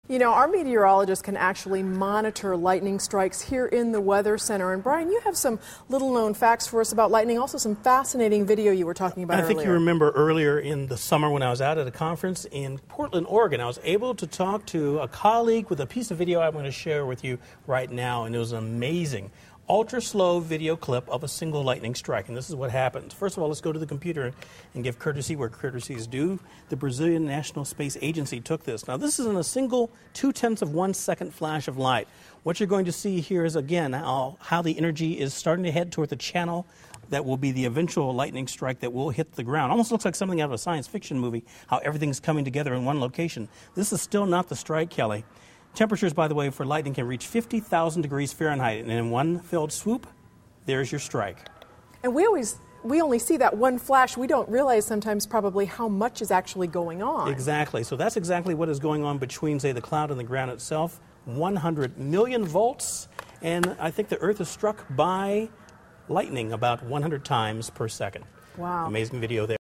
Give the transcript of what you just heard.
You know, our meteorologists can actually monitor lightning strikes here in the Weather Center. And Brian, you have some little-known facts for us about lightning, also some fascinating video you were talking about earlier. I think you remember earlier in the summer when I was out at a conference in Portland, Oregon, I was able to talk to a colleague with a piece of video I'm going to share with you right now, and it was amazing. Ultra-slow video clip of a single lightning strike, and this is what happens. First of all, let's go to the computer and give courtesy where courtesy is due. The Brazilian National Space Agency took this. Now, this is in a single 0.2 of 1 second flash of light. What you're going to see here is, again, how the energy is starting to head toward the channel that will be the eventual lightning strike that will hit the ground. Almost looks like something out of a science fiction movie, how everything's coming together in one location. This is still not the strike, Kelly. Temperatures, by the way, for lightning can reach 50,000 degrees Fahrenheit, and in one fell swoop, there's your strike. And we only see that one flash. We don't realize sometimes probably how much is actually going on. Exactly. So that's exactly what is going on between, say, the cloud and the ground itself. 100 million volts, and I think the Earth is struck by lightning about 100 times per second. Wow. Amazing video there.